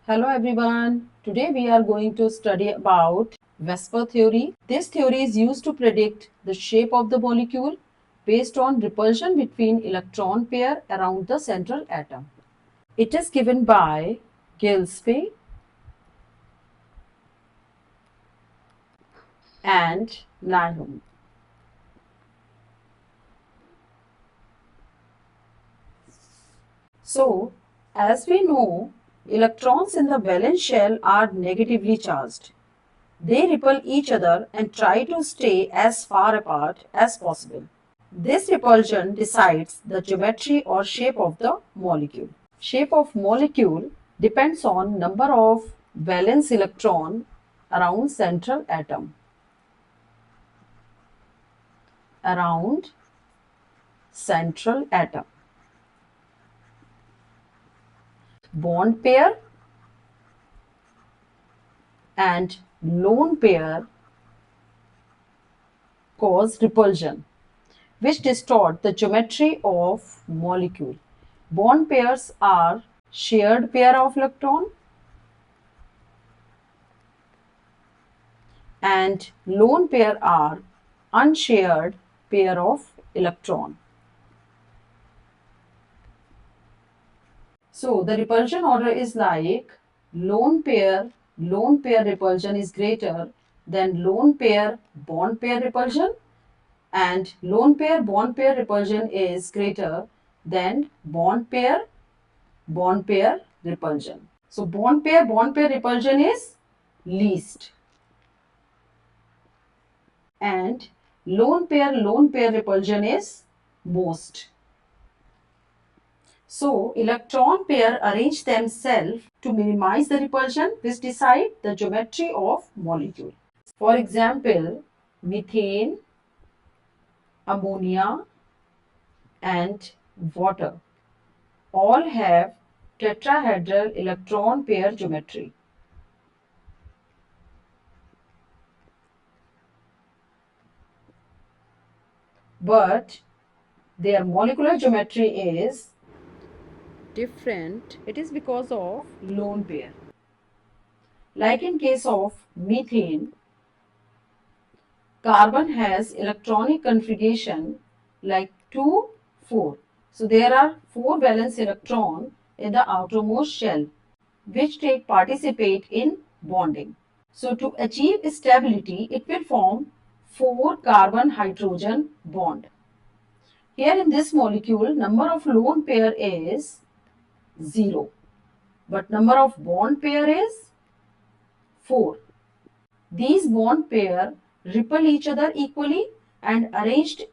Hello everyone. Today we are going to study about VSEPR theory. This theory is used to predict the shape of the molecule based on repulsion between electron pair around the central atom. It is given by Gillespie and Nihon. So, as we know, electrons in the valence shell are negatively charged. They repel each other and try to stay as far apart as possible. This repulsion decides the geometry or shape of the molecule. Shape of molecule depends on number of valence electron around central atom. Around central atom. Bond pair and lone pair cause repulsion, which distort the geometry of molecule. Bond pairs are shared pair of electron and lone pair are unshared pair of electron. So the repulsion order is like lone pair repulsion is greater than lone pair bond pair repulsion, and lone pair bond pair repulsion is greater than bond pair repulsion. So bond pair repulsion is least and lone pair repulsion is most. So electron pair arrange themselves to minimize the repulsion, which decide the geometry of molecule. For example, methane, ammonia and water all have tetrahedral electron pair geometry. But their molecular geometry is different. It is because of lone pair. Like in case of methane, carbon has electronic configuration like 2, 4. So there are 4 valence electron in the outermost shell which participate in bonding. So to achieve stability, it will form 4 carbon-hydrogen bond. Here in this molecule, number of lone pair is 0, but number of bond pair is 4. These bond pair repel each other equally and arranged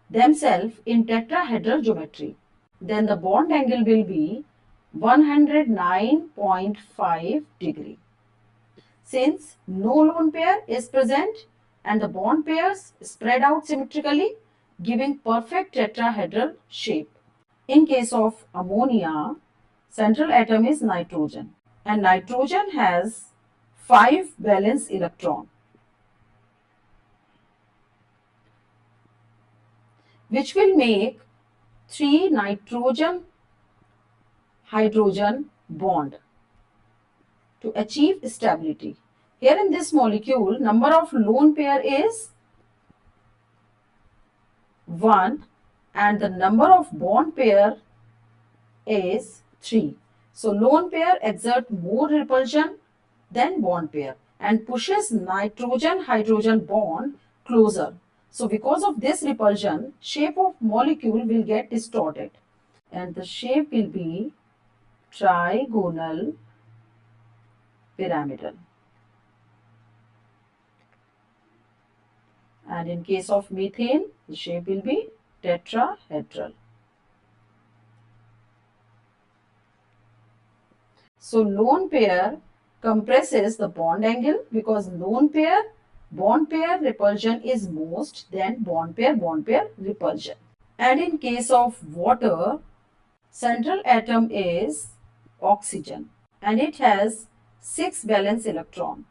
themselves in tetrahedral geometry. Then the bond angle will be 109.5 degree. Since no lone pair is present and the bond pairs spread out symmetrically, giving perfect tetrahedral shape. In case of ammonia, central atom is nitrogen and nitrogen has 5 valence electron, which will make 3 nitrogen hydrogen bond to achieve stability. Here in this molecule, number of lone pair is 1 and the number of bond pair is 3. So lone pair exert more repulsion than bond pair and pushes nitrogen-hydrogen bond closer. So because of this repulsion, shape of molecule will get distorted and the shape will be trigonal pyramidal. And in case of methane, the shape will be tetrahedral. So lone pair compresses the bond angle because lone pair bond pair repulsion is most than bond pair repulsion. And in case of water, central atom is oxygen and it has 6 valence electron,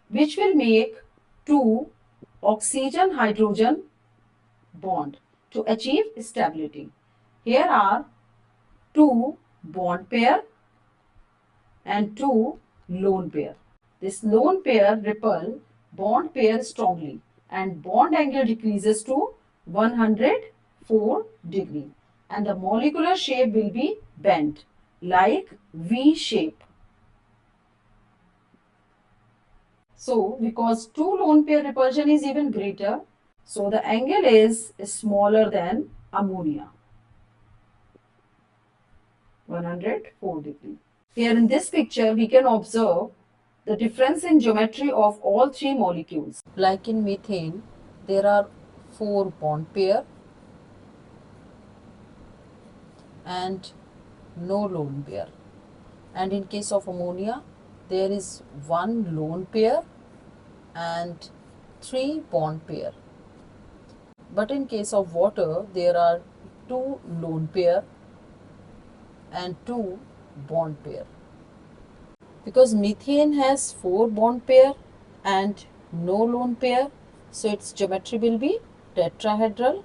which will make 2 oxygen-hydrogen bond to achieve stability. Here are 2 bond pair and 2 lone pair. This lone pair repel bond pair strongly and bond angle decreases to 104 degree and the molecular shape will be bent like V shape. So because 2 lone pair repulsion is even greater, so the angle is smaller than ammonia, 104 degree. Here in this picture, we can observe the difference in geometry of all three molecules. Like in methane, there are 4 bond pair and no lone pair. And in case of ammonia, there is 1 lone pair and 3 bond pair. But in case of water, there are 2 lone pair and 2 bond pair. Because methane has 4 bond pair and no lone pair, so its geometry will be tetrahedral.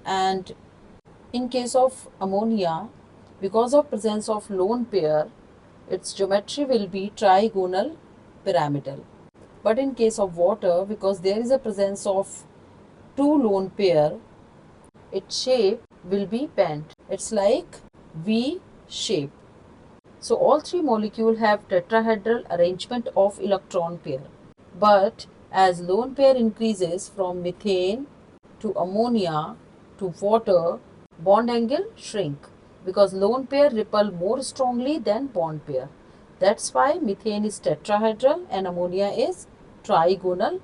And in case of ammonia, because of presence of lone pair, its geometry will be trigonal pyramidal. But in case of water, because there is a presence of 2 lone pair, its shape will be bent. It's like V shape. So all three molecules have tetrahedral arrangement of electron pair. But as lone pair increases from methane to ammonia to water, bond angle shrink because lone pair repel more strongly than bond pair. That's why methane is tetrahedral and ammonia is trigonal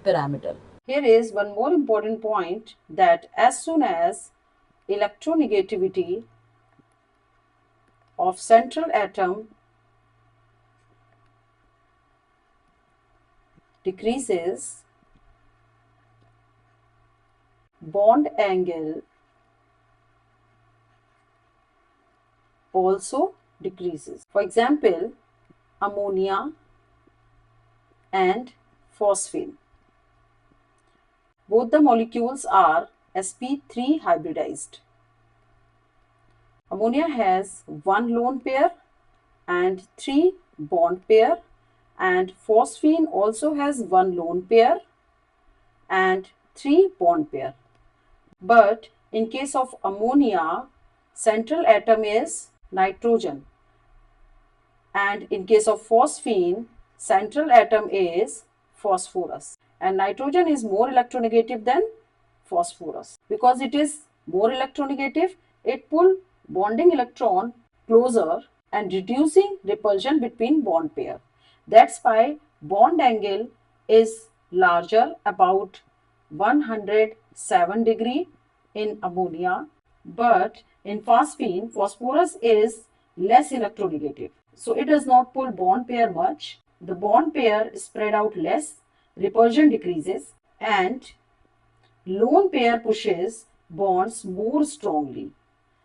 pyramidal. Here is one more important point, that as soon as electronegativity of central atom decreases, bond angle also decreases. For example, ammonia and phosphine. Both the molecules are sp3 hybridized. Ammonia has 1 lone pair and 3 bond pair, and phosphine also has 1 lone pair and 3 bond pair. But in case of ammonia, central atom is nitrogen, and in case of phosphine, central atom is phosphorus, and nitrogen is more electronegative than phosphorus. Because it is more electronegative, it pulls bonding electron closer and reducing repulsion between bond pair. That's why bond angle is larger, about 107 degree in ammonia, but in phosphine, phosphorus is less electronegative. So it does not pull bond pair much. The bond pair spread out less, repulsion decreases, and lone pair pushes bonds more strongly.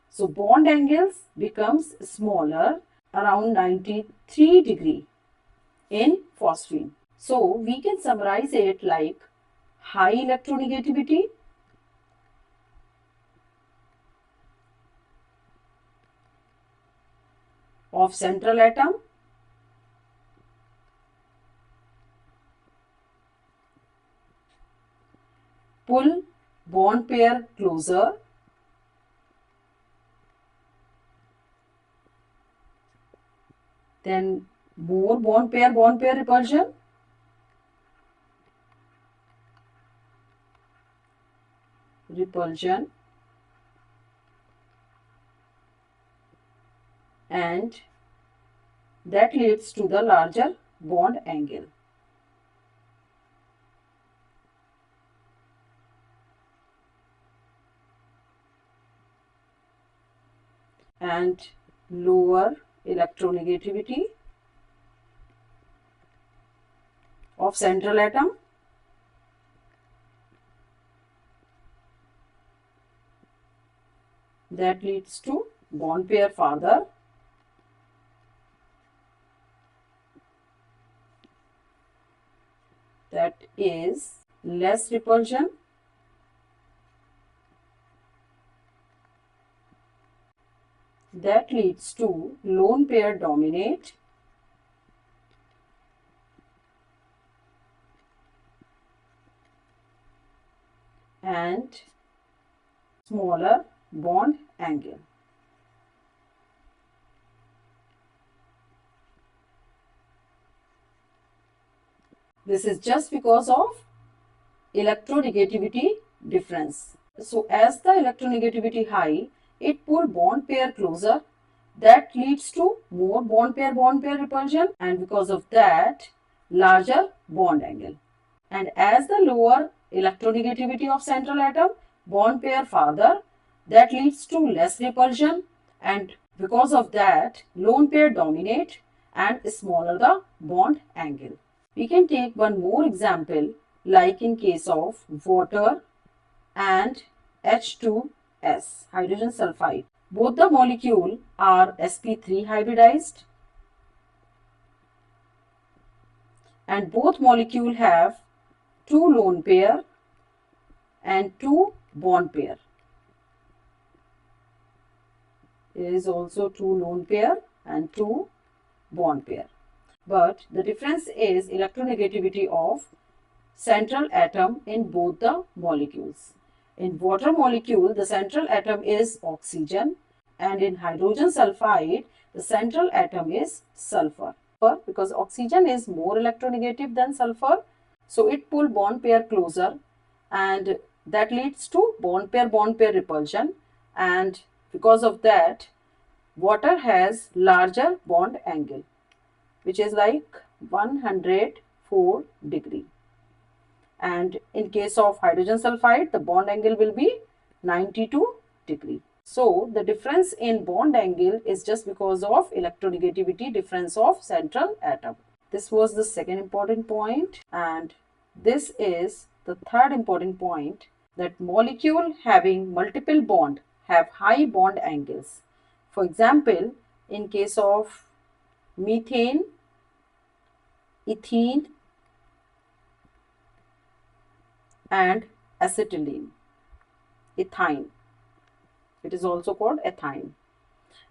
So bond angles becomes smaller, around 93 degree in phosphine. So we can summarize it like high electronegativity, of central atom, pull bond pair closer, then more bond pair repulsion, and that leads to the larger bond angle. And lower electronegativity of central atom, that leads to bond pair farther, that is less repulsion, that leads to lone pair dominate and smaller bond angle. This is just because of electronegativity difference. So as the electronegativity high, it pull bond pair closer. That leads to more bond pair repulsion, and because of that, larger bond angle. And as the lower electronegativity of central atom, bond pair farther, that leads to less repulsion, and because of that, lone pair dominate and smaller the bond angle. We can take one more example, like in case of water and H2S, hydrogen sulfide. Both the molecule are sp3 hybridized, and both molecule have 2 lone pair and 2 bond pair. There is also 2 lone pair and 2 bond pair. But the difference is electronegativity of central atom in both the molecules. In water molecule, the central atom is oxygen, and in hydrogen sulfide, the central atom is sulfur. Because oxygen is more electronegative than sulfur, so it pull bond pair closer, and that leads to bond pair repulsion, and because of that, water has larger bond angle, which is like 104 degree. And in case of hydrogen sulfide, the bond angle will be 92 degree. So the difference in bond angle is just because of electronegativity difference of central atom. This was the second important point, and this is the third important point, that molecule having multiple bond have high bond angles. For example, in case of methane, ethene and acetylene, ethine. It is also called ethine.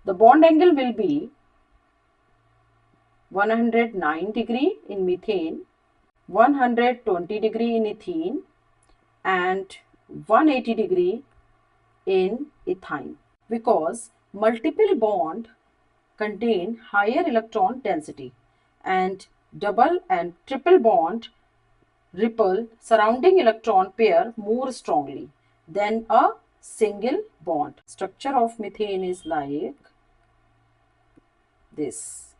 The bond angle will be 109 degree in methane, 120 degree in ethene, and 180 degree in ethine, because multiple bond contain higher electron density, and double and triple bond repel surrounding electron pair more strongly than a single bond. Structure of methane is like this.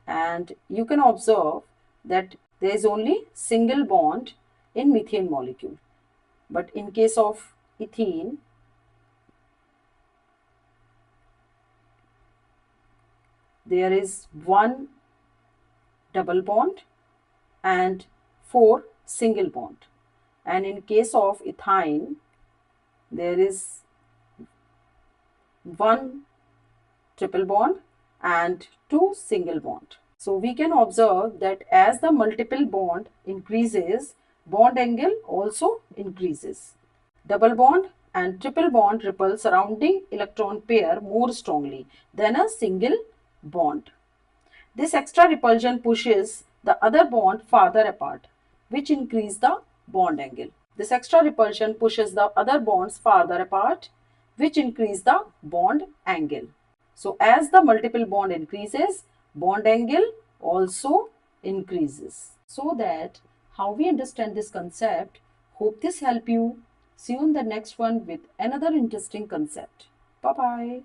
And you can observe that there is only single bond in methane molecule. But in case of ethene, there is one double bond and 4 single bond. And in case of ethine, there is one triple bond and 2 single bond. So we can observe that as the multiple bond increases, bond angle also increases. Double bond and triple bond repel surrounding electron pair more strongly than a single bond. This extra repulsion pushes the other bond farther apart, which increase the bond angle. This extra repulsion pushes the other bonds farther apart, which increase the bond angle. So as the multiple bond increases, bond angle also increases. So that how we understand this concept. Hope this help you. See you in the next one with another interesting concept. Bye-bye.